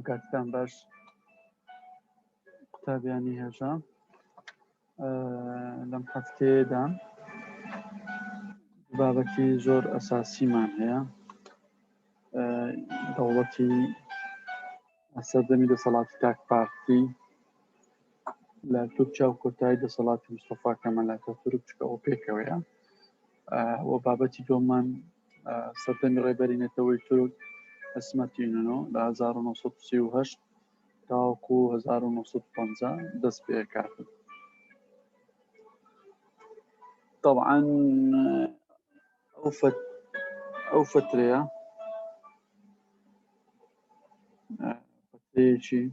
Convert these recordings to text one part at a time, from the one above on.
کاتتان باش قوتابیانی هێژە لەم هەفتەیەدا بابەتی زۆر ئەساسیمان هەیە دەوڵەتی سەردەمی دەسەڵاتی تاک پارتی لە تورکیا و کۆتایی دەسەڵاتی مستەفا کەمال ئاتاتورک چکەوە پێکەوەیە و بابەتی دۆمان سەردەمی ڕێبەرینەتەوەی تورک ئەسمەتی نونۆ لە 1938 تاوەکو 1950 دەست پێکاتن. طبعا ئەو فترەیە فترەیەکی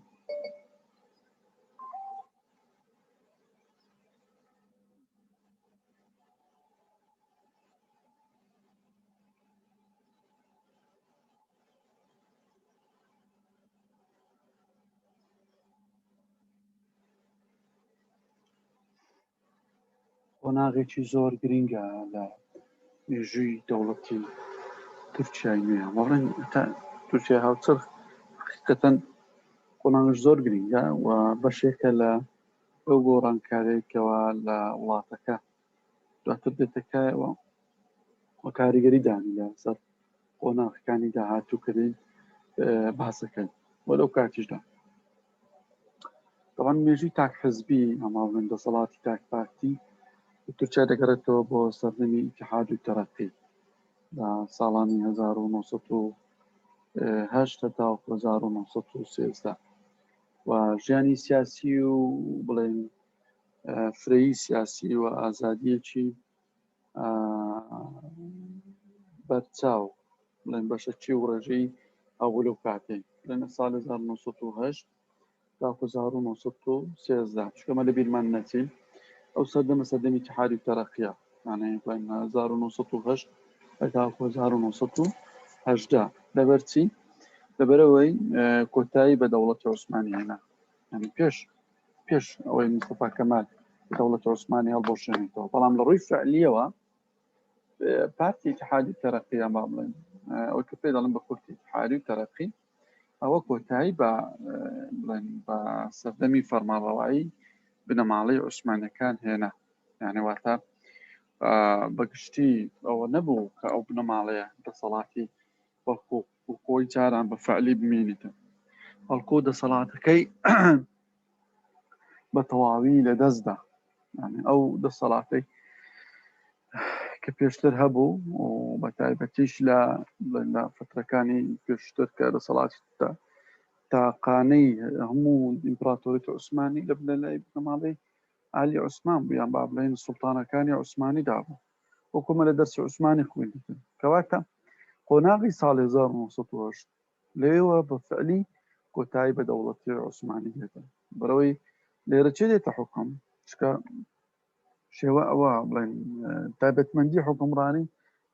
قۆناغێکی زۆر گرینگە لە مێژووی دەوڵەتی تورکیای نوێ بەڵێن تورکیا هاوچەرخ حقیقەتەن قۆناغش زۆر گرینگە و بەشێکە لە ئەو گۆڕانکاریەکەوە لە وڵاتەکە دواتر دێتەکایەوە و کاریگەری دانی لەسەر قۆناغەکانی داهاتووکردن باسەکەن بۆ لەو کاتیشدا طبعا مێژووی تاک حزبی ئەماڵێن دەسەڵاتی تاک پارتی تورکیا دەگەڕێتەوە بۆ سەردەمی ئیتیحاد و تەرەقی لە ساڵانی 1970 تا 1930 و ژیانی سیاسی و بڵێن فرەیی سیاسی و ئازادیەکی بەرچاو بڵێن بەشەکی و ڕێژەی هەبوو لەو کاتێ لەنە ساڵی 1970 تا 1930 شکەمە لە بیرمان نەچین ئەو سەردەمە سەردەمی ئیتیحاد و تەرەقیە یانێ بڵێن 1970 تا 1980 لەبەرچی لەبەرەوەی کۆتایی بە دەوڵەتی عوسمانی هێنا یعنی پێش ئەوەی مستەفا کەمال دەوڵەتی عوسمانی هەڵبۆشێنێتەوە بەڵام لە ڕووی فعلیەوە پارتی ئیتیحادی تەرەقی با بڵێن ئەوەی کە پێ دەڵێن بە کورتی ئیتیحادی و تەرەقی ئەوە کۆتایی بە بڵێن بە سەردەمی فەرمانڕەوایی بنەماڵەی عوسمانیەکان هێنا یعنی واتە بەگشتی ئەوە نەبوو کە ئەو بنەماڵەیە دەسەڵاتی وەکو کۆی جاران بە فعلی بمێنێتە بەڵکو دەسەڵاتەکەی بە تەواوی لە دەستدا یعنی ئەو دەسەڵاتەی کە پێشتر هەبوو و بە تایبەتیش لە فترەکانی پێشتر کە دەسەڵاتی تاقانەی هەموو ئیمپراتۆریەتی عوسمانی لە بنەماڵەی عالی عوسمان بوو یان با بڵێن سوڵتانەکانی عوسمانی دابوو وەکومە لە دەرسی عوسمانی خوێندتن کەواتە قۆناغی ساڵی 1970 لەوێوە بە فعلی کۆتایی بە دەوڵەتی عوسمانی دێتە بەرەوەی لێرە چێ دێتە حکم چکە شێوە ئەوە بڵێن تایبەتمەندی حکومڕانی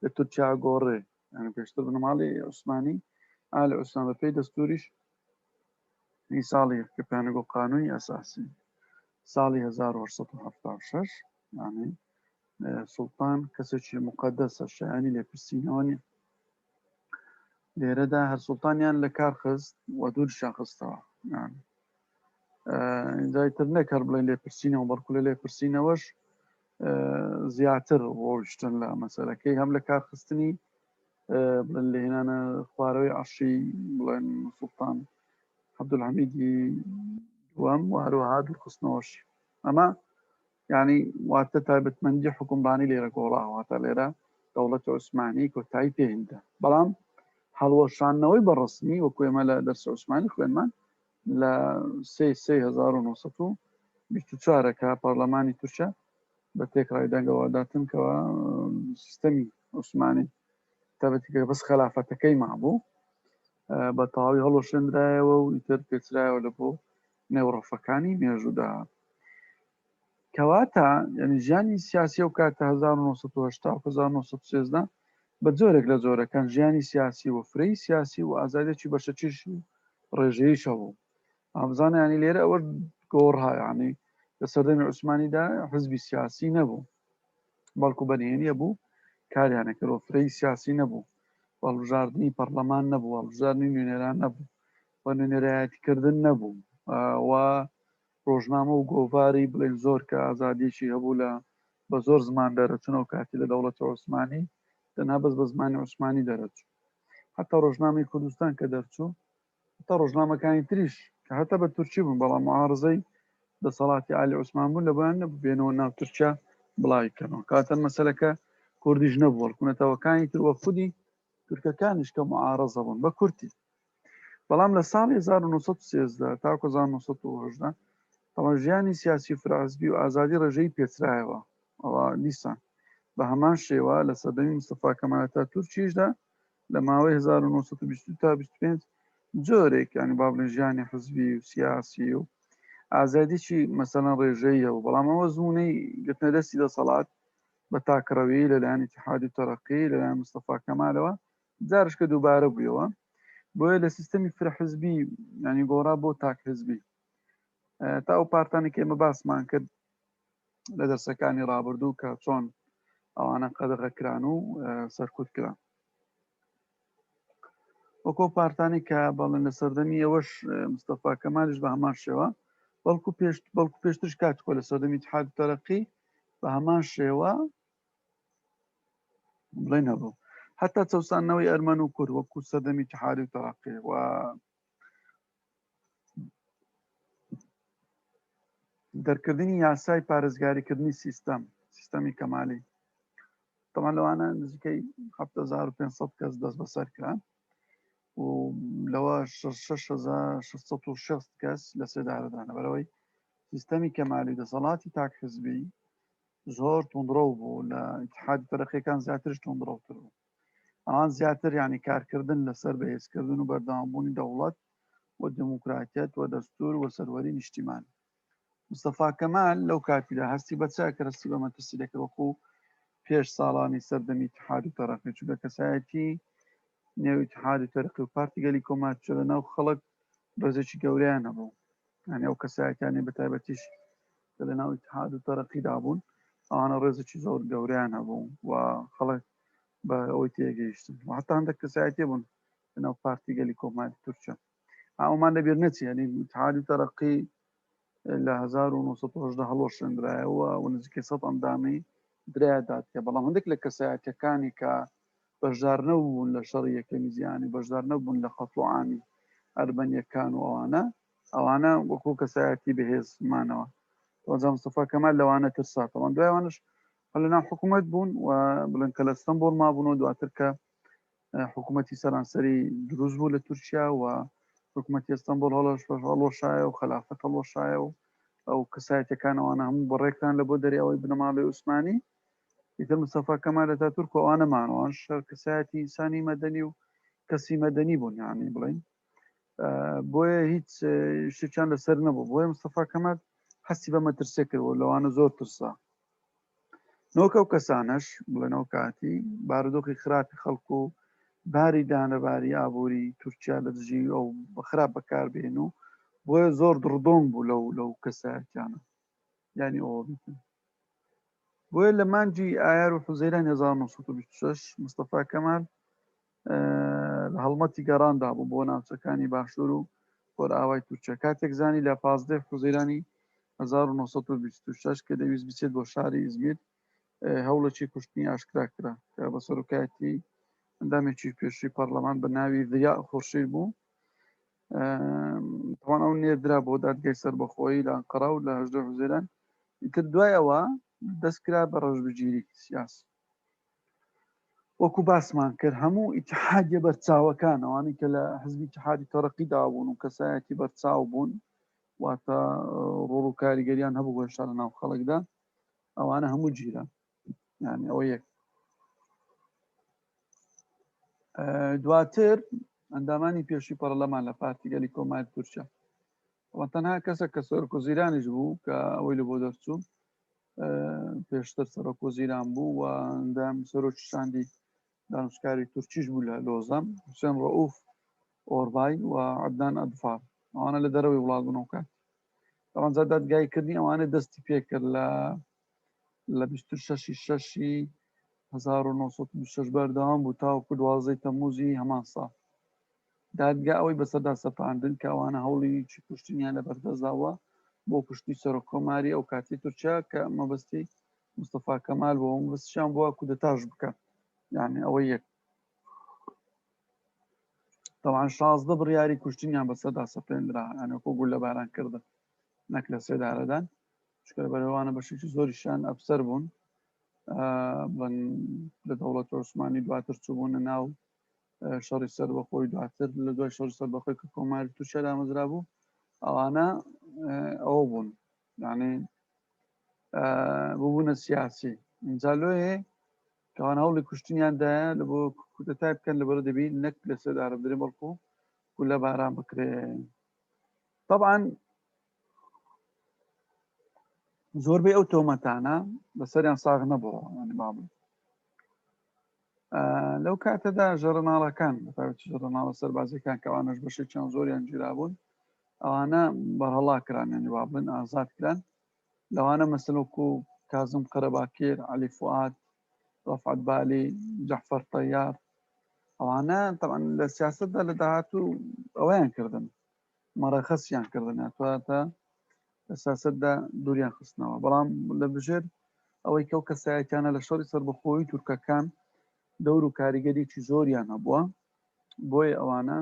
لە تورکیا گۆڕێ یعنی پێشتر بنەماڵی عوسمانی ئالی عوسمان بەپێی دەستوریش ساڵی کە پێیانەگۆ قانونی ئەساسی ساڵی 1976 یعنی سوڵتان کەسێکی مقەدەسە شایانی لێپرسینەوە نیە لێرەدا هەر سوڵتانیان لە کار خست و دوورشان خستەوە جایتر نەکەر بڵێن لێپرسینەوە بەڵکو لە لێپرسینەوەش زیاتر ڕۆیشتن لە مەسەلەکەی هەم لە کارخستنی بڵێن لێهێنانە خوارەوەی عەرشی بڵێن سوڵتان عەبدولحەمیدی دووەم و هەروەها دوورخستنەوەشی ئەمە یعنی واتە تایبەتمەندی حکومڕانی لێرە گۆڕاوە واتە لێرە دەوڵەتی عوسمانی کۆتایی پێهێندا بەڵام هەڵوەشانەوەی بەڕەسمی وەکو ئێمە لە دەرسی عوسمانی خوێنمان لە 1924 پەرلەمانی تورکیا بە تێکڕای دەنگەواداتن کەەوە سیستەمی عوسمانی تابەتیکە بەس خەلافەتەکەی مابوو بە تەواوی هەڵوەشێنرایەوە و ئیتر پێچرایەوە لە بۆ نێوڕەفەکانی مێژوودا کەواتە یعنی ژیانی سیاسی و کاتە 1970 بە جۆرێک لە جۆرەکان ژیانی سیاسی و فرەی سیاسی و ئازادێکی بەشەچیش و ڕێژەیەشە بوو ئامزانە ینی لێرە ئەوە گۆڕها ینی لە سەردەمی عوسمانیدا حزبی سیاسی نەبوو بەڵکو بەنهێنیە بوو کاریانەکەەوە فرەی سیاسی نەبوو هەڵبژاردننی پەرلەمان نەبوو هەڵبژاردننی نوێنێران نەبوو بە نوێنەرایەتیکردن نەبوو و ڕۆژنامە و گۆڤاری بڵێن زۆر کە ئازادیشی هەبوو لە بە زۆر زمان دەرەچنەوە کاتی لە دەوڵەت عوسمانی تەنها بەس بە زمانی عوسمانی دەرەچوو حتا ڕۆژنامەی کوردستان کە دەرچوو تا ڕۆژنامەکانی تریش کە هەتا بە تورکی بوون بەڵام معارزەی دەسەڵاتی عالی عوسمان بوون لە بۆیان نەبووبێنەوە ناو تورکیا بڵاویکەنەوە کاتەن مەسەلەکە کوردیش نەبووە کوونەتەوەکانی تر وە خودی تورکەکانیش کە معارەزە بوون بە کورتی بەڵام لە ساڵی 1930 تاکو 1970 تەمە ژیانی سیاسی و فراحزبی و ئازادی ڕێژەی پێچرایەوە ئەوە دیسان بە هەمان شێوە لە سەردەمی مستەفا کەمال ئاتاتورکیشدا لە ماوەی 1920 تا 25 جۆرێک ینی با بڵێن ژیانی حزبی و سیاسی و ئازادیی مەسەلەن ڕێژەیەوە بەڵام ئەوە زوونەی گرتنە دەستی دەسەڵات بە تاکڕەوی لەلایەن اتحادی تەرەقی لەلایەن مستەفا کەمالەوە جارشکە دووبارە بوویەوە بۆیە لە سیستەمی فرەحزبی ینی گۆڕا بۆ تاک حزبی تا ئەو پارتانی کە ئێمە باسمان کرد لە دەرسەکانی ڕابردوو کە چۆن ئەوانە قەدەغەکران و سەرکوت کران وەکۆ پارتانی کە بەڵێن لە سەردەمی ئەوەش مستەفا کەمالیش بە هەمان شێوە بەڵکو پێشترش کاتکۆ لە سەردەمی اتحاد تەرەقی بە هەمان شێوە بڵێن هەبوو حتا چەسانەوەی ئەرمەن و کورد وەکو سەردەمی اتحاد تەرەقی و دەرکردنی یاسای پارێزگاریکردنی سیستەمی کەمالی تەمان لەوانە نزیکەی 7500 کەس دەست بەسەر کران و لەوە 6660 کەس لە سێدارەدانە بەرەوەی سیستەمی کەمالی دەسەڵاتی تاک حزبی زۆر تونندڕە بوو لە اتحاد تەرەقیەکان زیاترش تونندڕەوتر بوو ئەوان زیاتر ینی کارکردن لەسەر بەهێزکردن و بەردەوامبوونی دەوڵەت و دموکراتیەت و دەستور و سەروەری نیشتیمان مستەفا کەمال لەو کاتیدا هەستی بەچا کە هەستی بە مەترسی دەکرد وەکو پێش ساڵانی سەردەمی اتحاد تەرەقی چونکە کەسایەتی نێو اتحاد تەرەقی و پارتی گەلی کۆمارچە لە ناو خەڵک ڕێزێکی گەوریان هەبوو یعنی ئەو کەسایەتیانی بەتایبەتیش کە لە ناو اتحاد تەرەقیدا بوون ئەوانە ڕێزێکی زۆر گەوریان هەبوو و خەڵک بە ئەوەی تێگەیشتن و حتا هەندێک کەسایەتی بوون لە ناو پارتی گەلی کۆماری تورکیا ئەومان لەبیر نەچی ینی اتحاد تەرەقی لە 1970 هەڵۆشێنرایەوە و نزیکەی 100 ئەندامی درایدات کە بەڵام هەندێک لە کەسایەتەکانی کە بەشدار نەبوون لە شەڕی یەکەمی زیانی بەشدار نەبوون لە خەفڵعامی ئەربەنیەکان و ئەوانە وەکو کەسایەتی بەهێزمانەوە وەجا مستەفا کەمال لەوانە ترساتەوە دوایوانش لە ناو حکوومەت بوون و بڵێن کە لە ئەستەمبۆڵ مابوونەوە دواتر کە حکوومەتی سەرانسەری دروست بوو لە تورکیا و حکوومەتی ئەستەمبۆڵ هەڵۆشایە و خلافەت هەڵۆشایە و ئەو کەسایەتەکان ئەوانە هەموو بەڕێکتان لە بۆ دەریاوی بنەماڵی عوسمانی ئیتر مستەفا کەمال لە تاتورک و ئەوانەمانەوەن شەر کەسایەتی ئینسانی مەدەنی و کەسی مەدەنی بوون یانی بڵێن بۆیە هیچ شتێکیان لەسەر نەبوو بۆیە مستەفا کەمال هەستی بە مەترسێ کردەوە لەوانە زۆر ترسا نۆکە و کەسانش بڵێنەوە کاتی بارودۆخی خراپی خەڵکو و باری دانەباری ئابووری تورکیا لە دژی ئەو بەخراپ بەکاربێن و بۆیە زۆر دڕدۆنگ بوو لەو کەسایەتیانە ینی ئەوە بیتن بۆیە لە مانجی ئایار و حوزەیران 1926 مستەفا کەمال لە هەڵمەتی گەڕاندا بوو بۆ ناوچەکانی باشوور و خۆرئاوای تورکیا کاتێک زانی لە 15 حوزەیرانی 1926 کە دەویست بچێت بۆ شاری ئیزمیر هەوڵەکی کوشتنی ئاشکرا کرا کە بە سەرۆکایەتی ئەندامێکی پێشووی پەرلەمان بە ناوی ضیا خورشید بوو تەواو ئەو نێردرا بۆ دادگای سەربەخۆیی لە ئەنقەرە و لە 18 حوزەیران ئیتر دوای ئەوە دەستکرا بە ڕەشبگیری سیاسی وەکو باسمان کرد هەموو ئیتحادیە بەرچاوەکان ئەوانەی کە لە حزبی اتحادی تەرەقیدا بوون و کەسایەتی بەرچاو بوون واتە ڕۆڵ و کاریگەریان هەبوو بۆ شار لە ناو خەڵکدا ئەوانە هەموو گیران یعنی ئەوە یەک دواتر ئەندامانی پێشووی پەرلەمان لە پارتی گەلی کۆماری تورکیا تەنها کەسە کە سەرۆکوەزیرانیش بوو کە ئەوەی لە بۆ دەرچوو پێشتر سەرۆکوەزیران بوو و ئەندام سەرۆکی شاندی دانشکاری تورکیش بوو لە لۆزەم حوسێن ڕەئوف ئۆربای و عەدنان ئەدفار ئەوانە لە دەرەوەی وڵات بوونەوە کات ئەوانجا دادگایکردنی ئەوانە دەستی پێکرد لە 26 1926 بەردەوام بوو تاوەکو 12 تەمموزی هەمان ساڵ دادگا ئەوەی بەسەردا سەپاندن کە ئەوانە هەوڵی چی کوشتنیان لە بەردەستداوە بۆ کوشتی سەرۆکۆماری ئەو کاتی تورکیا کە مەبەستی مستەفا کەمال بۆ مەبەستیان بووە کودەتاژ بکە یعنی ئەوەی یەک طبعا 16 بڕیاری کوشتنیان بەسەردا سەپێنرا یانەکۆ گول لە باران کردن نەک لە سێدارەدان چکە بەرەوانە بەشێکی زۆریشان ئەفسەر بوون لە دەوڵەت عوسمانی دواتر چوو بوونە ناو شەڕی سەربەخۆی دواتر لە دوای شەڕی سەربەخۆی کە کۆماری تورکیا دامەزرا بوو ئەوانە ئەوە بوون یعنی بوونە سیاسی اینجا لۆیە کەوان هەوڵی کوشتنیاندایە لە بۆ کودەتای بکەن لەبەر دەبی نەک لە سێدارە بدرێ بەڵکو و لە باران بکرێ طبعا زۆربەی ئەو تۆمەتانە بەسەریان ساغ نەبووە ینی بابڵێ لەو کاتەدا ژەڕەناڵەکان بەتابەتی ژەڕەناڵە سەربازیەکان کە ئەوانەش بەشێکیان زۆریان گیرابوون ئەوانە بەرهەڵا کران ینی با بڵێن ئازاد کران لەوانە مەسەل وەکو کازم قەرەباکێر عەلی فوئاد ڕەفعەت بالی جەعفەر تەیار ئەوانە طبعا لە سیاسەتدا لە داهاتوو ئەوەیان کردن مەرەخەسیان کردن یاتواتە لە سیاسەتدا دووریان خستنەوە بەڵام لە بژێر ئەوەی کە ئەو کەسایەتیانە لە شەڕی سەربەخۆیی تورکەکان دەور و کاریگەریی زۆریان هەبووە بۆیە ئەوانە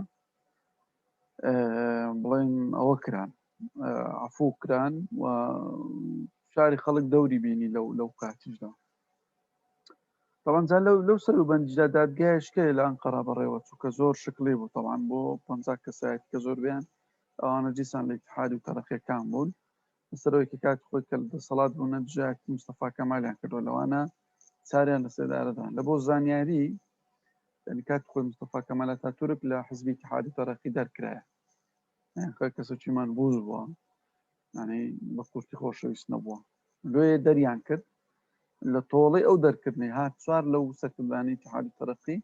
بڵێن ئەوە کران عەفوو کران و شاری خەڵک دەوری بینی لەو کاتیشدا طبعا لەو سەر و بەنجدا دادگایشکە لە ئەنقەرا بەڕێوە چووکە زۆر شکلی بوو طبعا بۆ 50 کەسایەتی کە زۆر بیان ئەوانە دیسان لە ئیتحاد و تەرەقیەکان بوون لەسەرەوەی کە کاتی خۆی کە دەسەڵات بوونە دژایەتی مستەفا کەمالیان کردووە لەوانە چاریان لە سێدارەدان لە بۆ زانیاری یعنی کاتی خۆی مستەفا کەمال ئەتاتورک لە حزبی ئیتحاد و تەرەقی دەرکرایە خۆی کەسێکیمان بوز بووە یعنی بە کورتی خۆشەویست نەبووە لێ دەریان کرد لە تۆڵی ئەو دەرکردنی هات چوار لەو سەرکردانی ئیتحاد و تەرەقی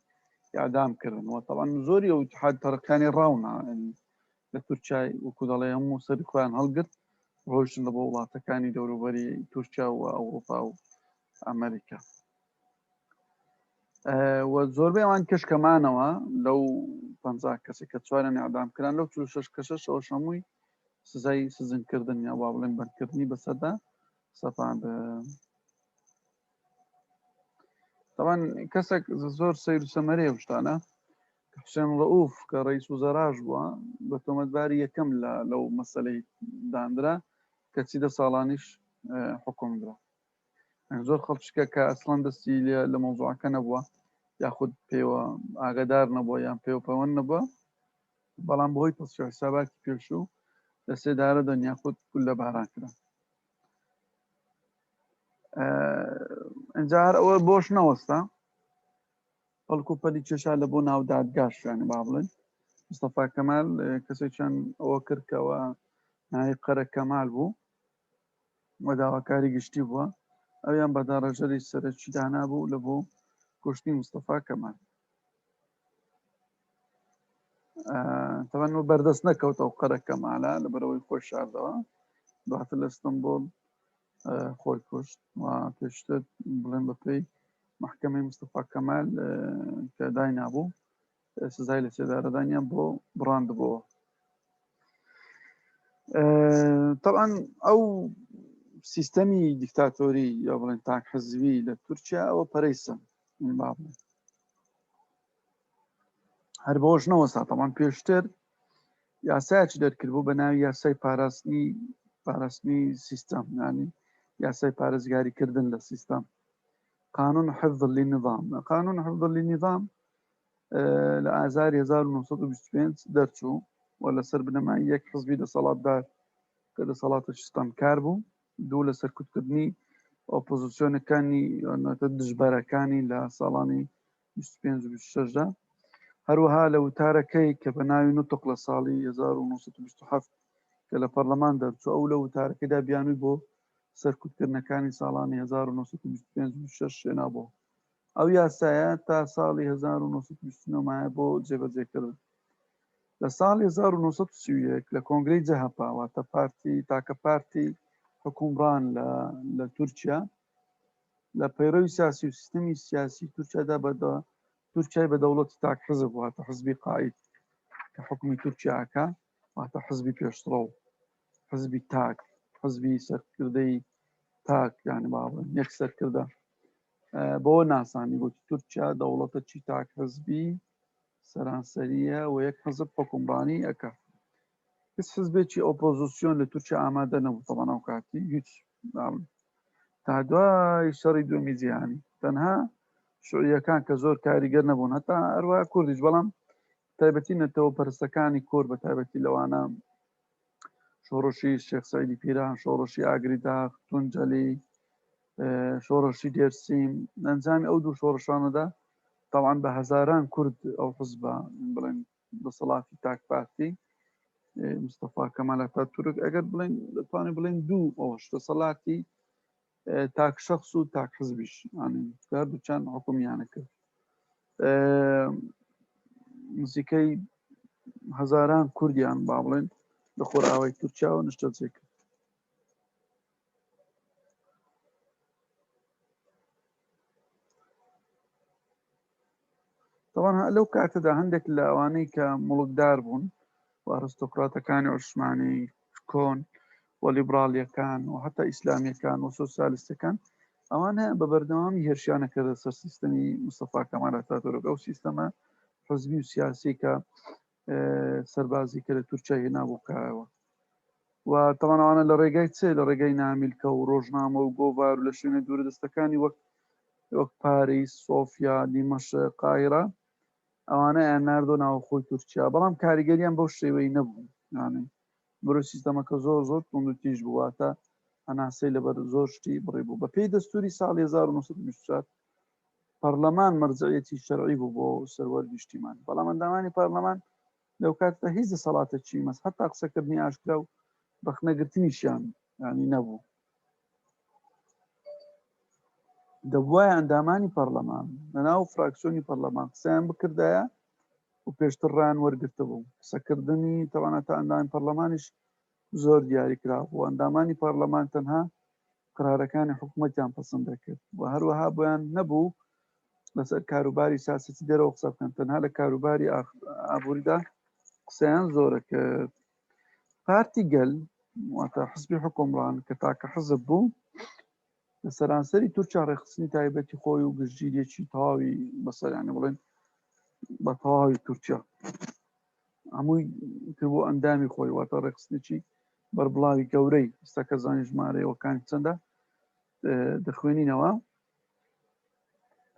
ئیعدام کردنەوە طبعا زۆری ئەو ئیتحاد تەرەقیانی ڕاونا لە تورکیای وەکو دەڵێ هەموو سەری خۆیان هەڵگرت ڕۆیشتن لە بۆ وڵاتەکانی دەوروبەری تورکیا و ئەوروپا و ئەمریکا و زۆربەی ئەوان کەشکەمانەوە لەو 50 کەسێک کە چواریان ئیعدام کردن لەو 46 کەشەش ئەوەش هەمووی سزای سزنکردن یا وا بڵێن بەندکردنی بەسەردا سەپاند طبعا کەسێک زۆر سەیر و سەمەرەیە شتانە حسێن ڕەئوف کە ڕئیس وزەراش بووە بە تۆمەتباری یەکەم لەو مەسەلەی دانرا کە 30 ساڵانیش حکومدرا زۆر خەڵکشکە کە ئەسڵان دەستی لە مەوزوعەکە نەبووە یاخود پێوە ئاگدار نەبووە یان پێوەپەیوەند نەبووە بەڵام بەهۆی پەسیۆ حساباتی پێشوو لە سێدارە دنیا خود گول لە باران کرا ئەجار ئەوە بۆش نەوەستا بەڵکو پەلی کێشا لە بۆ ناو دادگاش یانی با بڵێن مستەفا کەمال کەسێکیان ئەوە کردکەوە ناوی قەرە کەمال بوو وە داواکاری گشتی بووە ئەویان بە داڕەژەری سەرەکی دانا بوو لە بۆ کوشتنی مستەفا کەمال تەوەن بەردەست نەکەوتەوە قەرە کەمالە لەبەرەوەی خۆی شاردەوە دواتر لە ئەستەمبۆڵ خۆی کوشت و پێشتر بڵێن بەپێی محکەمەی مستەفا کەمال کە داینابوو سزای لە سێدارەدانیان بۆ بڕاندبووە طبعا ئەو سیستەمی دیکتاتۆری یا بڵێن تاک حزبی لە تورکیا ئەوە پەرەیسە با بڵێن هەر بەوەش نەوەستا طبعا پێشتر یاسایەکی دەرکردبوو بە ناوی یاسای پاراستنی سیستەم ینی یاسای پارێزگاریکردن لە سیستەم قانون حفظ للنظام قانون حفظ للنظام لە ئازاری 1925 دەرچوو و لەسەر بنەمای یەک حزبی دەسەڵاتدار کە دەسەڵاتە سیستەمکار بوو دوو لە سەرکوتکردنی ئۆپۆزیسیۆنەکانی دژبەرەکانی لە ساڵانی 25-26دا هەروەها لە وتارەکەی کە بە ناوی نوتق لە ساڵی 1927 کە لە پەرلەمان دەرچوو ئەو لە وتارەکەدا بیانووی بۆ سەرکوتکردنەکانی ساڵانی 1925-26 شێنابوو ئەو یاسایە تا ساڵی 1929 بۆ جێبەجێکردن لە ساڵی 1930 لە کۆنگرەی جەهەپا واتە پارتی تاکە پارتی حکومڕان لە تورکیا لە پەیڕەوی سیاسی و سیستەمی سیاسی تورکیادا تورکیای بە دەوڵەتی تاک حزب واتە حزبی قائید کە حکومی تورکیاکە واتە حزبی پێشتڕۆ حزبی تاک حزبی سەرکردەی تاک یانی باڵێن یەک سەرکردە بۆ ناسانی گوتی تورکیا دەوڵەتە چی تاک حزبی سەرانسەریە و یەک حزب حکومڕانی ئەەکە هیچ حزبێکی ئۆپۆزیسیۆن لە تورکیا ئامادە نەبوو تەواو ئەو کاتی هیچ تا دوای شەڕی دووەمی جیهانی تەنها شوعیەکان کە زۆر کاریگەر نەبوون هەتا هەروە کوردیش بەڵام تایبەتی نەتەوە پەرستەکانی کورد بە تایبەتی لەوانە شۆڕشی شێخ سەعیدی پیران شۆڕشی ئاگری داغ تونجەلی شۆڕشی دێرسیم ئەنجامی ئەو دوو شۆڕشانەدا طبعا بە هەزاران کورد ئەو حزبە بڵێن دەسەڵاتی تاک پارتی مستەفا کەمال ئاتاتورک ئەگەر بڵێن دەتوانین بڵێن دوو ئەوش دەسەڵاتی تاک شخص و تاک حزبیش هەردووچان حکومیانە کرد نزیکەی هەزاران کوردیان با بڵێن لە خۆراوای تورکیا و نیشتەجێ کرد طبعا لەو کاتەدا هەندێک لە ئەوانەی کە مڵکدار بوون و ئەرستۆکراتەکانی عوسمانی کۆن و لیبرالیەکان و حتا ئیسلامیەکان و سۆسیالیستەکان ئەوانە بە بەردەوامی هێرشیانە کردە سەر سیستەمی مستەفا کەمال ئاتاتورک ئەو سیستەمە حزبی و سیاسی کە سەربازی کە لە تورکیا هێنابوو کایەوە و تەمانەوانە لە ڕێگای چێ لە ڕێگەی نامیلکە و ڕۆژنامە و گۆڤار و لە شوێنە دوورەدەستەکانی وەک پاریس سۆفیا دیمەشق قاهیرە ئەوانە یان ناردۆ ناوخۆی تورکیا بەڵام کاریگەریان بەو شێوەی نەبوو یانێ بۆ سیستەمەکە زۆر زۆر توندوتیژ بوواتە هەناسەی لەبەر زۆر شتی بڕێ بوو بە پێی دەستوری ساڵی 1924 پەرلەمان مەرجعیەتی شەرعی بوو بۆ سەروەردی نیشتیمان بەڵام ئەندامانی پەرلەمان لەو کاتدا هیچ دەسەڵاتێکی مەس هەتا قسەکردنی ئاشکرا و ڕخنەگرتنیشیان ینی نەبوو دەبواە ئەندامانی پەرلەمان لەناو فراکسیۆنی پەرلەمان قسەیان بکردایە و پێشتر ڕان وەرگرتە بوو قسەکردنی تەوانەتە ئەندامی پەرلەمانیش زۆر دیاریکرا بوو ئەندامانی پەرلەمان تەنها قرارەکانی حکوومەتیان پەسەند دەکرد و هەروەها بۆیان نەبوو لەسەر کاروباری سیاسەتی دەرەوە قسە بکەن تەنها لە کاروباری ئابووریدا قسەیان زۆرە کرد پارتی گەل واتە حزبی حکومڕان کە تاکە حزب بوو لە سەرانسەری تورکیا ڕێخستنی تایبەتی خۆی و گشتگیریەکی تەواوی بەسەریانە بڵێن بە تەواوی تورکیا هەمووی کردبوو ئەندامی خۆی واتە ڕێخستنێکی بەربڵاوی گەورەی ئێستاکە زانی ژمارەیەوەکانی چەندە دەخوێنینەوە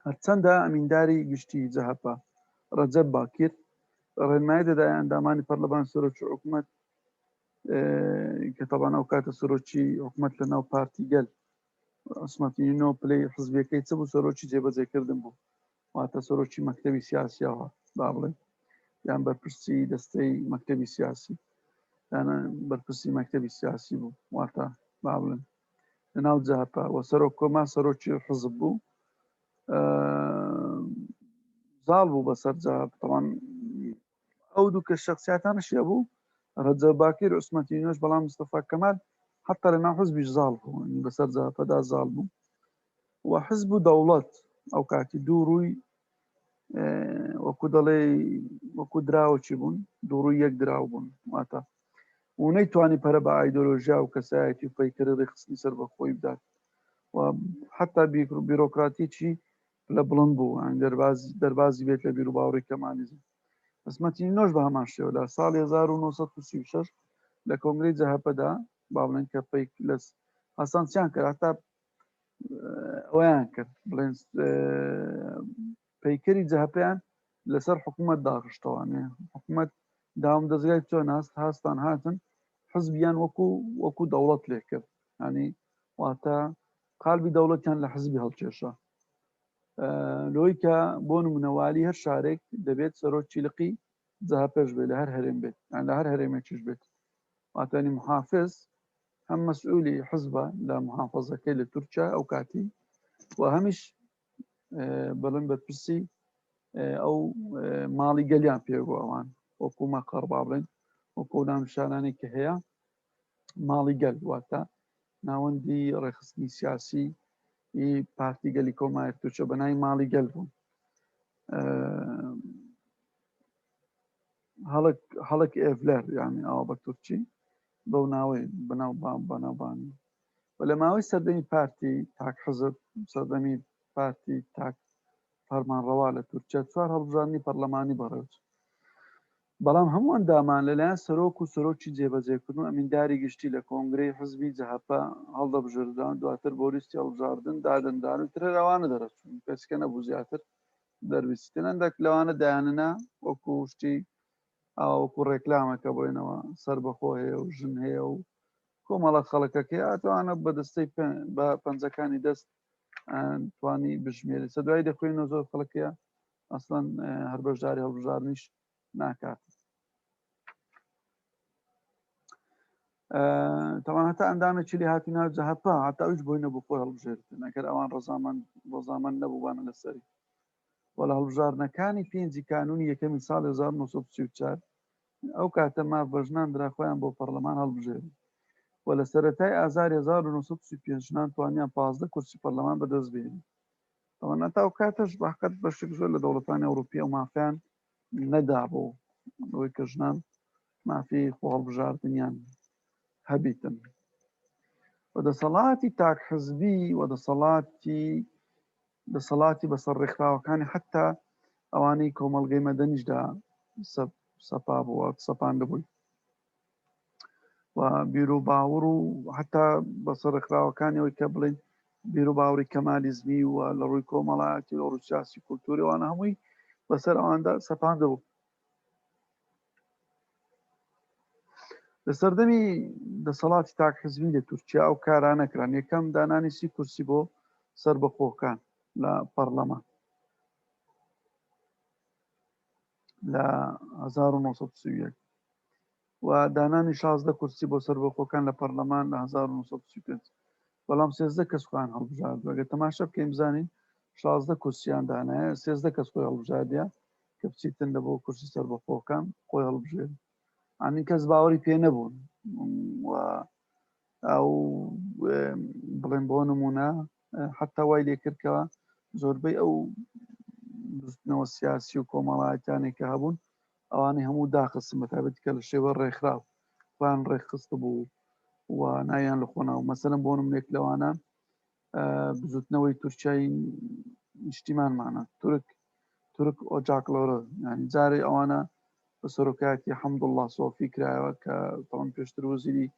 هەرچەندە ئەمینداری گشتی جەهەپە ڕەجەب باکر ڕێنمایی دەدای ئەندامانی پەرلەمان سەرۆکی حکوومەت کە تەبان ئەو کاتە سەرۆکی حکوومەت لە ناو پارتی گەل عوسمەتینۆ پلەی حزبەکەی چ بوو سەرۆکی جێبەجێکردن بوو واتە سەرۆکی مەکتەبی سیاسیەوە با بڵێن یان بەرپرسی دەستەی مەکتەبی سیاسی یانە بەرپرسی مەکتەبی سیاسی بوو واتە با بڵێن لە ناو جەهەپە و سەرۆک کۆما سەرۆکی حزب بوو زاڵ بوو بەسەر جەهەپ تەوان ئەو دوو کە شەخسیاتانشیە بوو ڕەجەب باکر عوسمەتینۆش بەڵام مستەفا کەمال حتا لە ناو حزبیش زاڵ بوو بەسەر جەهەپەدا زاڵ بوو و حزب و دەوڵەت ئەو کاتی دوو ڕووی وەکو دەڵێ وەکو دراوەکی بوون دوو ڕووی یەک دراو بوون واتە و نەیتوانی پەرە بە ئایدۆلۆژیا و کەسایەتی و پەیکەری ڕێخستنی سەر بەخۆی بدات و حتا بیرۆکراتیی لە بڵند بوو دەربازی بێت لە بیر و باوەڕی کەمالیزم عوسمەتینۆش بە هەمان شێوە لە ساڵی 1936 لە کۆنگرەی جەهەپەدا با بڵێن کە لەس ئاسانسیان کرد هەتا ئەویان کرد بڵێن پەیکەری جەهەپەیان لەسەر حکوومەت داخشتەوانێ حکوومەت داوام دەزگای چۆن هاستان هاتن حزبیان وەکو دەوڵەت لێ کرد ینی واتە قالبی دەوڵەتیان لە حزبی هەڵکێشە لۆی کە بۆ نمونەوالی هەر شارێک دەبێت سەرۆکی لقی جەهەپەش بێت لە هەر هەرێم بێت یان لە هەر هەرێمێکیش بێت واتانی محافظ هەم مەسئولی حزبە لە محافظەکەی لە تورکیا ئەو کاتی و هەمیش بەڵێن بەرپرسی ئەو ماڵی گەلیان پێگو ئەوان وەکو مەقەڕ با بڵێن وەکو نامشانانێک کە هەیە ماڵی گەل واتە ناوەندی ڕێخستنی سیاسی پارتی گەلی کۆماری تورکیا بەناوی ماڵی گەل بوون هەڵک ئێڤلەر یعنی ئەوە بە تورکی بەو ناوەی بەناوبانی و لە ماوەی سەردەمی پارتی تاک حزب سەردەمی پارتی تاک فەرمانڕەوا لە تورکیا 4 هەڵبژاردننی پەرلەمانی بەڕێوچ بەڵام هەموو ئەندامان لەلایەن سەرۆک و سەرۆکی جێبەجێکردن ئەمینداری گشتی لە کۆنگرەی حزبی جەهەپە هەڵدەبژێردان دواتر بۆریستی هەڵبژاردن دادەندان و ترە ئەوانە دەرەچوون پێچکە نەبوو زیاتر دەربیستن هەندێک لەوانە دایاننا وەکو شتی ئاوەکو ڕێکلامەکە بۆینەوە سەر بەخۆ هەیە و ژن هەیە و کۆمەڵە خەڵکەکە ئەتوانە بەدەستەی بە پەنجەکانی دەست توانی بژمێری سە دوای دەخوێنەوە زۆر خەڵکەیە ئەسڵەن هەر بەشداری هەڵبژاردنیش ناکات طبعا هەتا ئەندامێکی لێ هاتی ناو جەهەپە هەتا ئەوش بۆی نەبوو خۆی هەڵبژێرتن ئەگەر ئەوان ڕۆزامەند نەبووبانە لەسەری وە لە هەڵبژاردنەکانی پێنجی کانونی یەکەمی ساڵ 1934 ئەو کاتە ماف بەژناندرا خۆیان بۆ پەرلەمان هەڵبژێن و لە سەرەتای ئازاری 1935 توانیان 15 کورسی پەرلەمان بەدەست بێنن ئەوە تا ئەو کاتەش باقەت بەشێک زۆر لە دەوڵەتانی ئەوروپی و مافیان نەدابوو ئەوەی کە ژنان مافی خۆ هەڵبژاردنیان هەبیتن و دەسەڵاتی تاک حزبی و دەسەڵاتی بەسەر ڕێکخراوەکانی حتا ئەوانەی کۆمەڵگەی مەدەنیشدا سەپا بووە سەپاندە بووی و بیرۆ باوەڕ و حتا بەسەر ڕێکخراوەکانی ئەوەی کە بڵێن بیرۆ باوەڕی کەمالیزمی و لە ڕووی کۆمەڵایەتی لە ڕووی سیاسی کولتوری ئەوانە هەمووی بەسەر ئەواندا سەپاندە بوو لە سەردەمی دەسەڵاتی تاک حزبی لە تورکیا ئەو کارانەکران یەکەم دانانی 30 کورسی بۆ سربەخۆکان لە پەرلەمان لە 1930 و دانانی 16 کورسی بۆ سربەخۆکان لە پەرلەمان لە 1935 بەڵام 13 کەس خۆیان هەڵبژارد ئەگەر تەماشا بکەین بزانین 16 کورسیان دانایە 13 کەس خۆی هەڵبژاردیە کە بچیتن لە بۆ کورسی سربەخۆکان خۆی هەڵبژێن ئەنی کەس باوەڕی پێ نەبوون و ئەو بڵێن بۆ نمونە حتا وای لێکردکەوە زۆربەی ئەو دروستنەوە سیاسی و کۆمەڵایەتیانێک کە هەبوون ئەوانەی هەموو داخستن بەتایبەتی کە لە شێوە ڕێکخراو خۆیان ڕێکخست بوو و ناویان لە خۆناو مەسەلەن بۆ نمونێک لەوانە بزوتنەوەی تورکیای نیشتیمانمانە تورک ئۆجاکلۆرە ینی جارێ ئەوانە بە سەرۆکایەتی حەمدوڵڵا سۆفی کرایەوە کە تەواو پێشتر وەزیری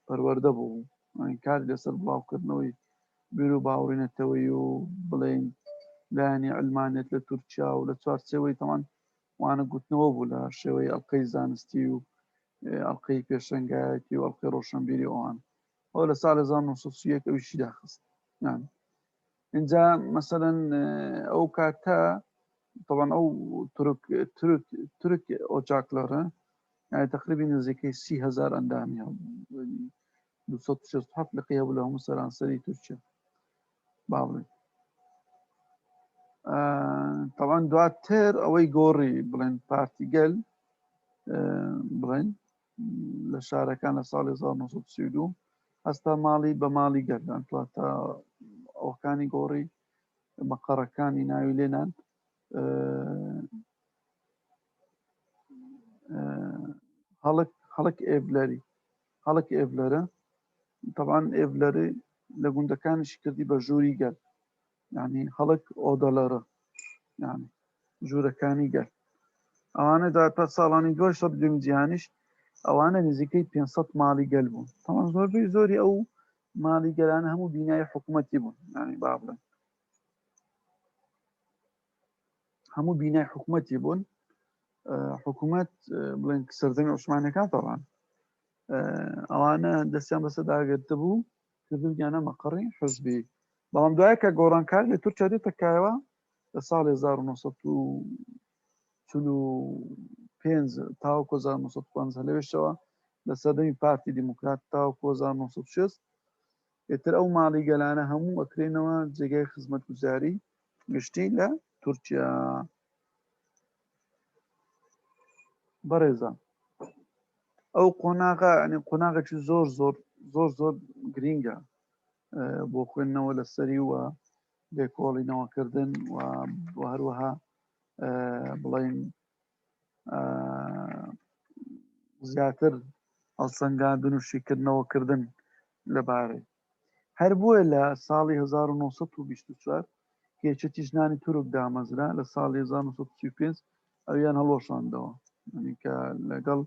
پەروەردە بوو کاری لەسەر بڵاوکردنەوەی بیر و باوڕینەتەوەی و بڵێن لایەنی ئەلمانێت لە تورکیا و لە چوارچێوەی تەمان وانە گوتنەوە بوو لە شێوەی ئەڵقەی زانستی و ئەڵقەی پێشەنگایەتی و ئەڵقەی ڕۆشنبیری ئەوان ئەو لە ساڵ 1930 ئەویشی داخست اینجا مەسەلەن ئەو کاتە طبعا ئەو تورک ئۆجاکلۆرە يعني تقريبا نزیکەی 30,000 ئەندامی 267 لقيه بوو لە هەموو سەرانسەری تورکیا باڵێن طبعا دواتر ئەوەی گۆڕی بڵێن پارتیگەل بڵێن لە شارەکان لە ساڵی 1932 هەستا ماڵی بە ماڵی گەردان تواتە ئەوەکانی گۆڕی مەقەڕەکانی ناوی لێنان هەڵک ئێڤلەرە طبعا ئێڤلەری لە گوندەکانیشی کردی بە ژووری گەل یعنی هەڵک ئۆدەلەرە یعنی ژوورەکانی گەل ئەوانە داپە ساڵانی دوای دومی جیهانیش ئەوانە نزیکەی 500 ماڵی گەل بوون تەمان زۆربەی زۆری ئەو ماڵی گەلانە هەموو بینای حکوومەتی بوون ینی با بڵێن هەموو بینای حکوومەتی بوون حکوومەت بڵێن سەردەمی عوسمانیەکان تەڵان ئەوانە دەستیان بەسەر داگرتە بوو کردویانە مەقڕی حزبی بەڵام دوایە کە گۆڕانکار لە تورکیا دێتەکایەوە لە ساڵی 1945 تاوەکو 1950 لەوێشەوە لە سەردەمی پارتی دیموکرات تاوەکو 1960 ئێتر ئەو ماڵی گەلانە هەموو ئەکرێنەوە جێگای خزمەتگوزاری گشتی لە تورکیا بەڕێزە ئەو قۆناغا ئەنی قۆناغێکی زۆر گرینگە بۆ خوێندنەوە لەسەری وە لێکۆڵینەوەکردن و هەروەها بڵێن زیاتر هەڵسەنگاندن و شیکردنەوەکردن لەبارەی هەر بووە لە ساڵی 1924 کێچەتی ژنانی تورک دامەزرا لە ساڵی 1935 ئەویان هەڵۆشاندەوە کە لەگەڵ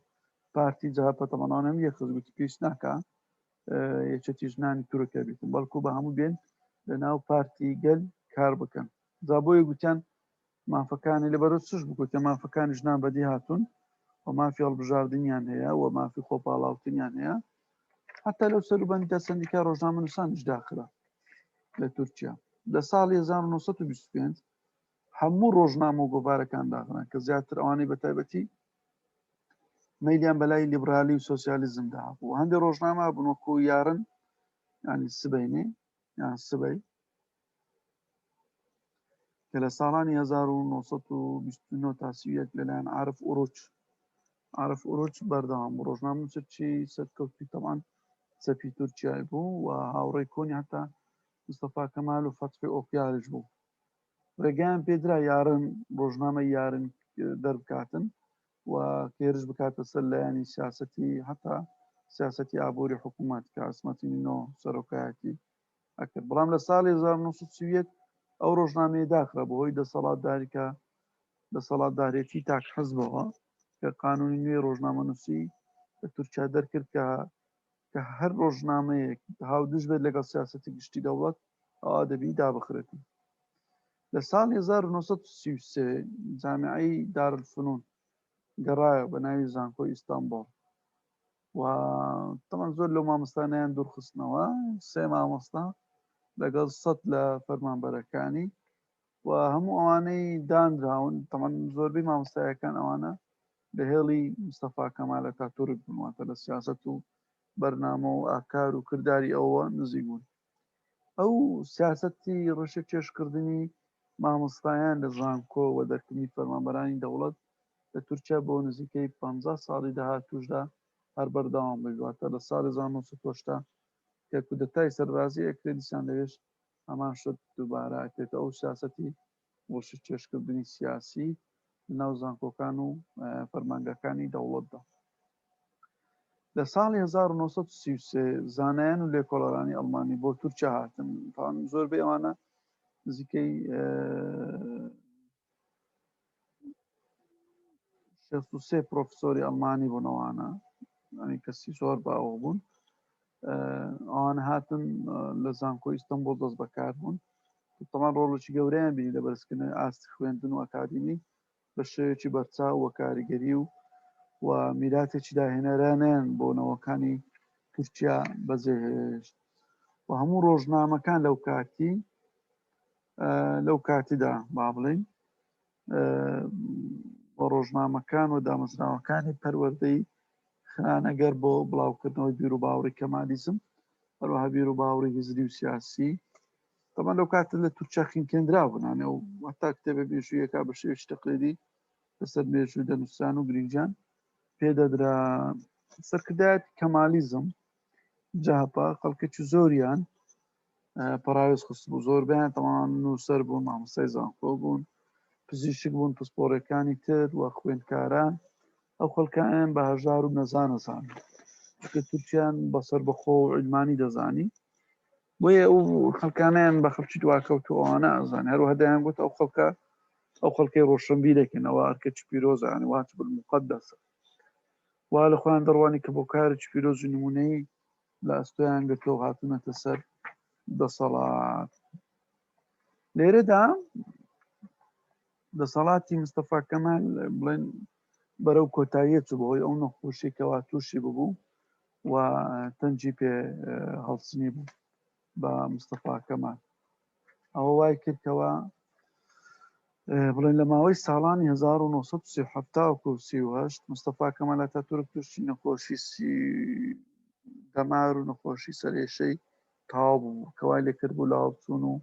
پارتی جاپە تەمەنانم یەخزگوتی پێویست ناکە یەکەتی ژنانی تورکە بیتن بەڵکو بە هەموو بێن لە ناو پارتی گەل کار بکەن جا بۆیە گوتیان مافەکانی لەبەرەوە چش بگوتە مافەکانی ژنان بەدی هاتوون و مافی هەڵبژاردنیان هەیە و مافی خۆپاڵاوتنیان هەیە حتا لەو سەروبەندیدا سندیکا ڕۆژنامە نووسانیش داخرا لە تورکیا لە ساڵی 1925 هەموو ڕۆژنامە و گۆڤارەکان داخران کە زیاتر ئەوانەی بەتایبەتی مەیلیان بەلای لیبرالی و سۆسیالیزمدا بوو هەندێک ڕۆژنامە بنوەکو یارن ینی سبەینێ یان سبەی کە لە ساڵانی 1920 تا 31 لەلایەن عارف ئوروچ بەردەوام ڕۆژنامە چی سەرکەوتی تەمان سەپی تورکیای بوو و هاوڕێی کۆنی هەتا مستەفا کەمال و فەتحی ئۆکیارش بوو ڕێگەیان پێدرا یارن ڕۆژنامە یارن دەربکاتن و کێرش بکاتە سەر لایەنی سیاسەتی هەتا سیاسەتی ئابووری حکوومەت کە عسمەتی نۆ سەرۆکایەتی ئەکرد بەڵام لە ساڵی 1930 ئەو ڕۆژنامەیە داخرا بەهۆی دەسەڵاتداریکە دەسەڵاتدارێتی تاک حەزبەوە کە قانونی نوێ ڕۆژنامە نووسی لە تورکیا دەرکرد کە هەر ڕۆژنامەیەک هاودش بێت لەگەڵ سیاسەتی گشتی دەوڵەت ئەو دەبی دابخرێتن لە ساڵی 1933 جامعەی دارالفنون گەڕایە بە ناوی زانکۆی ئیستانبول و تەمان زۆر لەو مامۆستانیان دوورخستنەوە سێ مامۆستا لەگەڵ 100 لە فەرمانبەرەکانی و هەموو ئەوانەی دانراون تەمان زۆربەی مامۆستایەکان ئەوانە لە هێڵی مستەفا کەمال ئەتاتورک بوونەوەتە لە سیاسەت و بەرنامە و ئاکار و کردداری ئەوە نزیک بوون ئەو سیاسەتی ڕەشە چێشکردنی مامۆستایان لە زانکۆ و دەرکردنی فەرمانبەرانی دەوڵەت لە تورکیا بۆ نزیکەی 50 ساڵی داهاتووشدا هەر بەردەوام بگواتە لە ساڵی 1970 کە کودەتای سەربازی ئەکرێ دیسان لەوێش هەمان شت دووبارە ئەکرێتە ئەو سیاسەتی ڕەشە چێشکردنی سیاسی ناو زانکۆکان و فەرمانگەکانی دەوڵەتدا لە ساڵی 1933 زانایان و لێکۆڵەرانی ئەڵمانی بۆ تورکیا هاتن زۆربەی ئەوانە نزیکەی 63 پرۆفسۆری ئەڵمانی بوونەوەوانە ئەنی کەسی زۆر باوە بوون ئەوان هاتن لە زانکۆی ئیستانبول دەست بەکار بوون تەمان ڕۆڵێکی گەورەیان بینی لە بەرزکردنی ئاستی خوێندن و ئەکادمی بە شێوەیەکی بەرچاو و کاریگەری و میراتێکی داهێنەرانیان بۆ نەوەکانی تورکیا بەجێهێشت و هەموو ڕۆژنامەکان لەو کاتیدا با بڵێین بە ڕۆژنامەکان و دامەزراوەکانی پەروەردەی خانەگەر بۆ بڵاوکردنەوەی بیر و باوەڕی کەمالیزم هەروەها بیر و باوەڕی هزری و سیاسی تەمان لەو کاتە لە تورکیا خینکێنرا بوونانێ و هەتا کتێبە مێژوویەکە بە شێوەیەکی تەقلیدی لەسەر مێژووی دەنووسان و گرنگجان پێدەدرا سەرکردایەتی کەمالیزم جاپا خەڵکێکی زۆریان پەراوێز خست بوو زۆربیان تەمان نووسەر بوون مامۆستای زانکۆ بوون پزیشک بوون پسپۆڕەکانی تر و خوێندکاران ئەو خەڵکیان بە هەژار و نەزانەزان کە تورکیان بەسەر بەخۆ و عیلمانی دەزانی بۆیە ئەو خەڵکانیان بە خەڵکی دواکەوت و ئەوانە ئەزان هەروە هەدایان گوت ئەو خەڵکەی ڕۆشنبیرێکن ئەوە ئەرکەی پیرۆزانی وات بالمقدسە وا لە خۆیان دەڕوانی کە بۆ کارێکی پیرۆزی نمونەی لە ئەستۆیان گرتەوە هاتوونەتە سەر دەسەڵات لێرەدا دەسەڵاتی مستەفا کەمال بڵێن بەرەو کۆتاییە چوو بەهۆی ئەو نەخۆشیەکەوا تووشی ببوو و تەنجی پێ هەڵسنی بوو بە مستەفا کەمال ئەوە وای کردکەوە بڵێن لە ماوەی ساڵانی 1970 مستەفا کەمال ئەتاتورک تووشی نەخۆشی دەمار و نەخۆشی سەرێشەی تاو بوو کەوای لێکرد بوو لە هەڵچوون و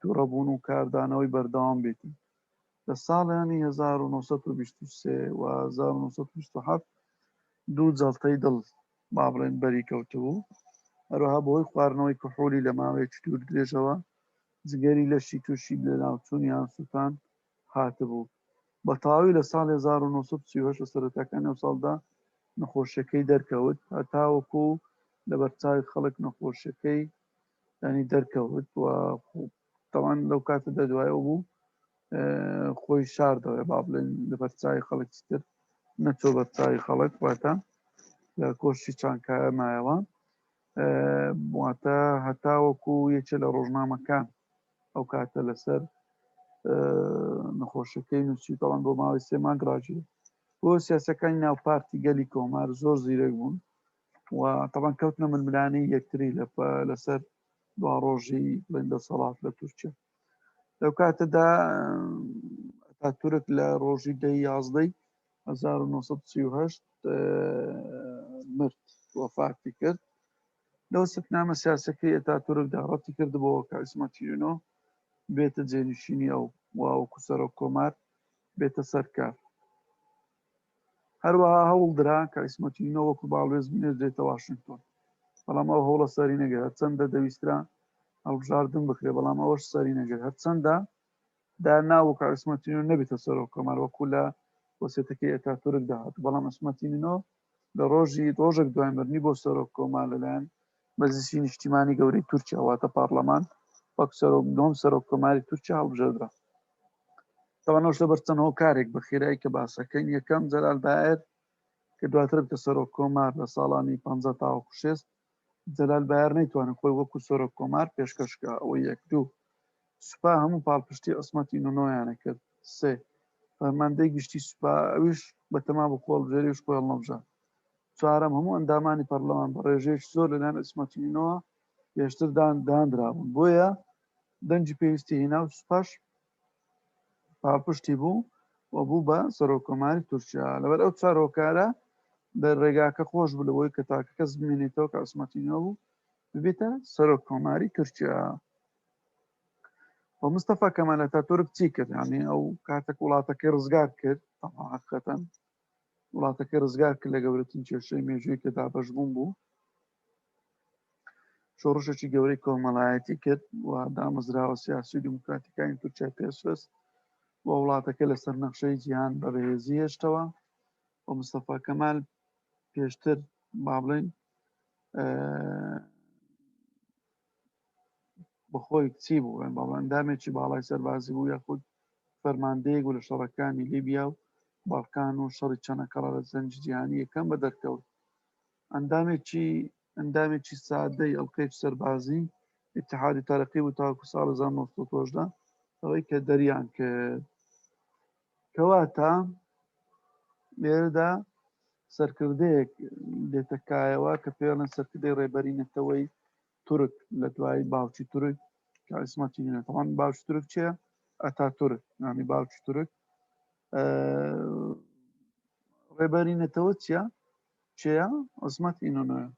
تووڕەبوون و کاردانەوەی بەردەوام بێتی لە ساڵانی 1923 و 1927 دوو جەڵتەی دڵ با بڵێن بەری کەوتبوو هەروەها بەهۆی خواردنەوەی کحولی لە ماوەیەکی دوور درێژەوە جگەری لەشی تووشی لە ناوچوونیان سووتان هاتبوو بە تەواوی لە ساڵی 1938 لە سەرەتاکانی ئەو ساڵدا نەخۆشیەکەی دەرکەوت هەتاوەکو لە بەرچاوی خەڵک نەخۆشیەکەی ینی دەرکەوت و تەوان لەو کاتەدا دوایەوە بوو خۆی شاردەوە با بڵێن لە بەرچاوی خەڵک تر نەچۆ بەرچاوی خەڵک واتە لە کۆشتی چانکایە مایەوە واتە هەتاوەکو یەکێ لە ڕۆژنامەکان ئەو کاتە لەسەر نەخۆشیەکەی نووسی تەوان بۆ ماوەی 3 مانگ ڕاگیرێ بۆ سیاسەکانی ناو پارتی گەلی کۆمار زۆر زیرەک بوون و تەوان کەوتنە ململانەی یەکتری لەسەر دوا ڕۆژی بڵێن دەسەڵات لە تورکیا لەو کاتەدا ئەتاتورک لە ڕۆژی 11 1938 مرد وەفاتی کرد لەو سەکنامە سیاسەکەی ئەتاتورک داڕەتی کردبەوە کە ئیسمەت ئینۆ بێتە جێنشینی ئەو وەکو سەرۆک کۆمار بێتە سەرکار هەروەها هەوڵدرا کە ئیسمەت ئینۆ وەکو باڵێز بنێردرێتە واشنگتۆن بەڵام ئەو هەوڵە سەری نەگەر چەندە دەویسترا هەڵبژاردن بکرێ بەڵام ئەوەش سەری نەگەر هەرچەندە داناوە کە ئیسمەت ئینۆ نەبێتە سەرۆک کۆمار وەکو لە وەسیەتەکەی ئەتاتورک داهات بەڵام ئیسمەت ئینۆ لە ڕۆژێک دوای مردنی بۆ سەرۆک کۆمار لەلایەن مەجلیسی نیشتیمانی گەورەی تورکیا واتە پارلەمان وەک دووەم سەرۆک کۆماری تورکیا هەڵبژێردرا تەوانەوەش لەبەر چەند هۆکارێک بە خێرایی کە باسەکەین یەکەم جەلال بایر کە دواتر بکە سەرۆک کۆمار لە ساڵانی 50 تاوەکو 6 جەلال بایر نەیتوانێت خۆی وەکو سەرۆک کۆمار پێشکەشکە ئەوەی یەک دوو سوپا هەموو پاڵپشتی ئەسمەتی نۆیانە کرد سێ فەرماندەی گشتی سوپا ئەویش بەتەما بخۆڵ بژێریش خۆی هەڵنەبژات چوارەم هەموو ئەندامانی پەرلەمان بە ڕێژەیەکی زۆر لەلایەن ئەسمەتینەوە پێشتر دانرابوون بۆیە دەنجی پێویستی هێنا و سوپاش پاڵپشتی بوو و بوو بە سەرۆکۆماری تورکیا لەبەر ئەو چوار هۆکارە ڕێگاکە خۆش بوو لەوەی کە تاکە کەس بمێنێتەوە کە ئەسمەتینەوە بوو ببێتە سەرۆکۆماری تورکیا بۆ مستەفا کەمال ئەتاتورک چی کرد یعنی ئەو کاتێک وڵاتەکەی ڕزگار کرد حقیقەتەن وڵاتەکەی ڕزگار کرد لە گەورەترین کێشەی مێژووی کە دابەشبوون بوو شۆڕشێکی گەورەی کۆمەڵایەتی کرد و دامەزراوە سیاسی دیموکراتیکانی تورکیا پێشوەست بۆ وڵاتەکە لەسەر نەخشەی جیهان بە بەهێزی هێشتەوە بۆ مستەفا کەمال پێشتر با بڵێن بەخۆی کچی بوو ئەندامێکی باڵای سەربازی بوو یاخود فەرماندەیەک بوو لە شەڕەکانی لیبیا و باڵکان و شەڕی چەنەکەڵا لە زەنجی جیهانی یەکەم بە دەرکەوت ئەندامێکی سادەی ئەڵقەی سەربازی اتحادی تەرەقی و تاکو ساڵ 1970 ئەوەی کە دەریان کرد کەواتە لێرەدا سەرکردەیەک لێتەکایەوە کە پێڵەن سەرکردەی ڕێبەرینەتەوەی تورک لە دوای باوکی تورک کە ئیسمەتی نێتەوان باوکی تورک چییە؟ ئەتاتورک نامی باوکی تورک ڕێبەرینەتەوە چییە؟ چیە؟ ئەسمەت ئینۆنۆیە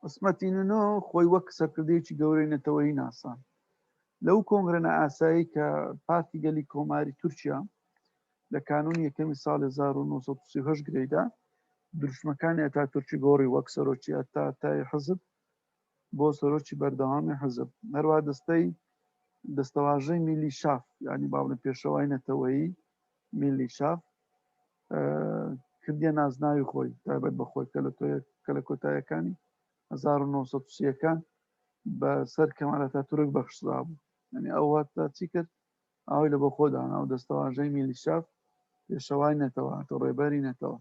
ئەسمەت ئینۆ خۆی وەک سەرکردەیەکی گەورەی نەتەوەیی ناسان لەو کۆنگرە ئاسایی کە پارتی گەلی کۆماری تورکیا لە کانونی یەکەمی ساڵی 1938 گرەیدا دروشمەکانی ئەتاتورکی گۆڕی وەک سەرۆکی ئەتاتای حزب بۆ سەرۆکی بەردەوامی حزب هەروە دەستەواژەی میلی شاف ینی باڵێن پێشەوای نەتەوەیی میلی شاف کردیە نازناوی خۆی تایبەت بەخۆی کە لە کۆتاییەکانی 1930ەکان بە سەر کەمال ئەتاتورک بەخشرا بوو ینی ئەو واتە چی کرد ئەوی لە بە خۆدانا و دەستەواژەی میلی شاف پێشەوای نێتەوە هاتە ڕێبەری نێتەوە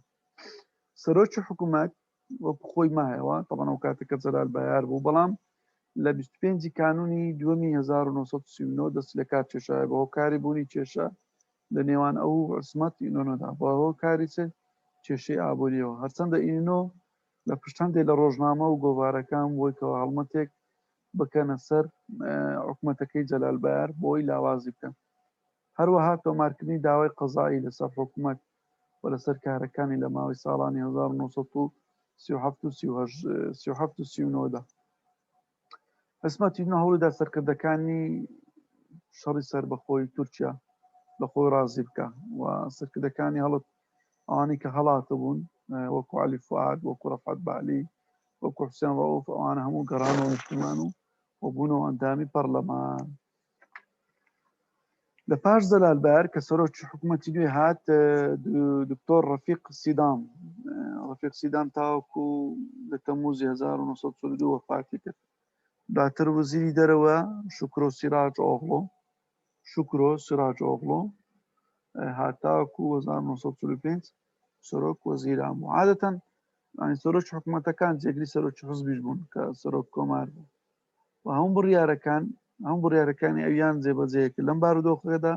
سەرۆکی حکوومەت وەکو خۆی مایەوە تەڵەن ئەو کاتێککە جەلال بایار بوو بەڵام لە 25 کانونی دووەمی 1939 دەست لە کار کێشایە بە هۆکاری بوونی کێشە لە نێوان ئەو عسمەت ئینۆنۆدا بۆ هۆکاری کێشەی ئابوووریەوە هەرچەندە ئینۆ لە پشتەندێک لە ڕۆژنامە و گۆڤارەکان بۆیکەوە هەڵمەتێک بکەنە سەر حکوومەتەکەی جەلال بایار بۆی لاوازی بکەن هەروەها تۆمارکردنی داوای قەزایی لەسەر حکوومەت و لەسەر کارەکانی لە ماوەی ساڵانی 1930 ئەسمەت ئینۆ هەوڵیدا سەرکردەکانی شەڕی سەربەخۆی تورکیا لە خۆی ڕازی بکە و سەرکردەکانی هەڵت ئەوانی کە هەڵاتە بوون وەکو عەلی فواد وەکو ڕەفعەت باعلی وەکو حوسێن ڕەئوف ئەوانە هەموو گەڕانەوە نیشتمان و بوونەوە ئەندامی پەرلەمان لە پاش زەلالبەر کە سەرۆکی حکوومەتی نوێ هات دکتۆر ڕەفیق سیدام تاوەکو لە تەمموزی 1942 وەفاتی کرد. دواتر وەزیری دەرەوە شوکرۆ سیراج ئۆغڵۆ هاتاوەکو 1945 سەرۆک وەزیران بوو. عادەتەن سەرۆکی حکوومەتەکان جێگری سەرۆکی حزبیش بوون کە سەرۆک کۆمار بوو و هەموو بڕیارەکانی ئەویان جێبەجێ کرد. لەم بارودۆخەکەدا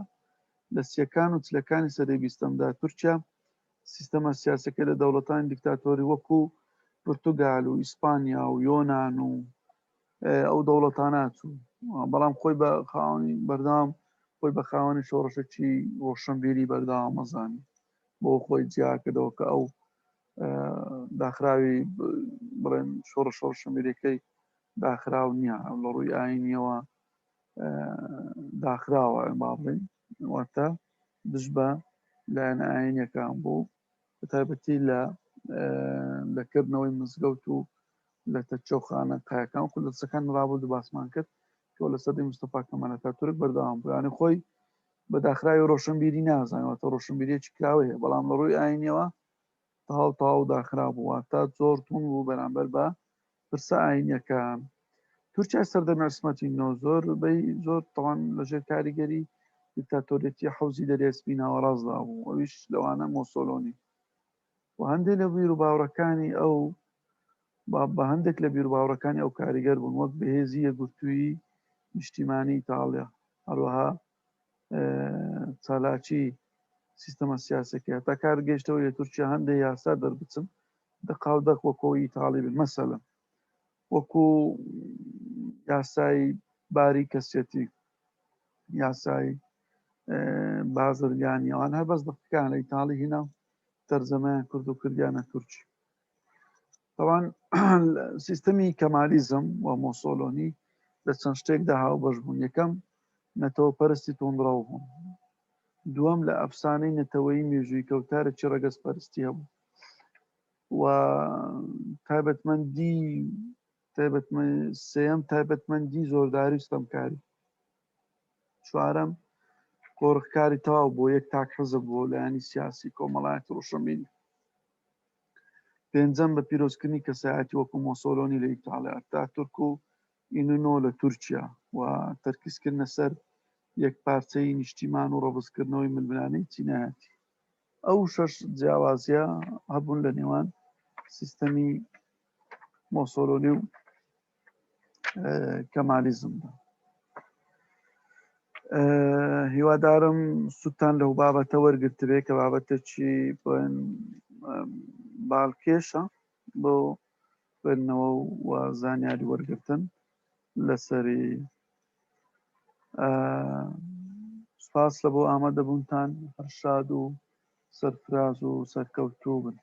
لە سیەکان و چلەکانی سەدەی بیستەمدا تورکیا سیستەمە سیاسەکەی لە دەوڵەتانی دیکتاتۆری وەکو پرتوگال و ئیسپانیا و یۆناان و ئەو دەوڵەتانە چوو، بەڵام خۆی بە خاوەنی بەردەوام خۆی بە خاوەنی شۆڕشەکی ڕۆشنبیری بەردەوام مەزانی بۆ خۆی جیاکردەوە کە ئەو داخراوی بڵێن شۆڕش ڕۆشنبیریەکەی داخراو نییە، لە ڕووی ئاینیەوە داخراوە با بڵێن واتە دژ بە لایەنە ئاینیەکان بوو بە تایبەتی لەکردنەوەی مزگەوت و لە تەچەوخانە قایەکان و لەچەکان ڕابوو دو باسمان کرد کە لە سەدەی مستەفا کەمال ئەتاتورک بەردەوام بوو. یانێ خۆی بە داخراوی ڕۆشنبیری نازانێتە ڕۆشنبیریەکی کراوەیە، بەڵام لە ڕووی ئاینیەوە تەواو داخرا بووە تا زۆر تون بوو بەرامبەر بە پرسە ئاینیەکان. تورکیای سەردەمی عوسمەتی نۆ زۆر تەوان لەژێر کاریگەری دیکتاتۆریەتی حەوزی دەریای سپی ناوەڕاستدا بوو، ئەویش لەوانە مۆسۆلۆنی و هەندێک لە بیر و باوڕەکانی ئەو بە هەندێک لە بیر و باوڕەکانی ئەو کاریگەر بوون، وەک بەهێزی یەکگرتووی نیشتیمانی ئیتاڵیا، هەروەها چالاکی سیستەمە سیاسەکە تا کار گەیشتەوە لە تورکیا هەندێک یاسا دەربچن دەقاودەق وەکەوە ئیتاڵی بن، مەسەلەن وەکو یاسای باری کەسێتی، یاسای بازرگانی، ئەوان هەر بەس دەقیقان لە ئیتاڵی هینا و تەرجەمەیان کرد و کردیانە تورکی. طبعاً سیستەمی کەمالیزم و مۆسۆلۆنی لە چەند شتێکدا هاوبەش بوون. یەکەم نەتەوە پەرستی تۆندڕەو بوون، دووەم لە ئەفسانەی نەتەوەیی مێژووی کەوتارێکی ڕەگەز پەرستی هەبوو و سێەم تایبەتمەندی زۆرداری و ستەمکاری، چوارەم قۆڕکاری تەواو بۆ یەک تاک حزب بۆ لایەنی سیاسی کۆمەڵایەتی ڕۆشنبیری، پێنجەم بە پیرۆزکردنی کەسایەتی وەکو مۆسۆلۆنی لە ئیتاڵیا، ئەتاتورک و ئینونۆ لە تورکیا و تەرکیزکردنە سەر یەک پارچەی نیشتیمان و ڕەبزکردنەوەی ململانەی چینایەتی. ئەو شەش جیاوازیە هەبوون لە نێوان سیستەمی مۆسۆلۆنی و کەمالیزمدا. هیوادارم سوودتان لەو بابەتە وەرگرتبێ کە بابەتێکی باڵکێشە بۆ خوێندنەوە و زانیاری وەرگرتن لەسەری. سوپاس لە بۆ ئامادەبوونتان، هەر شاد و سەرفراز و سەرکەوتوو بن.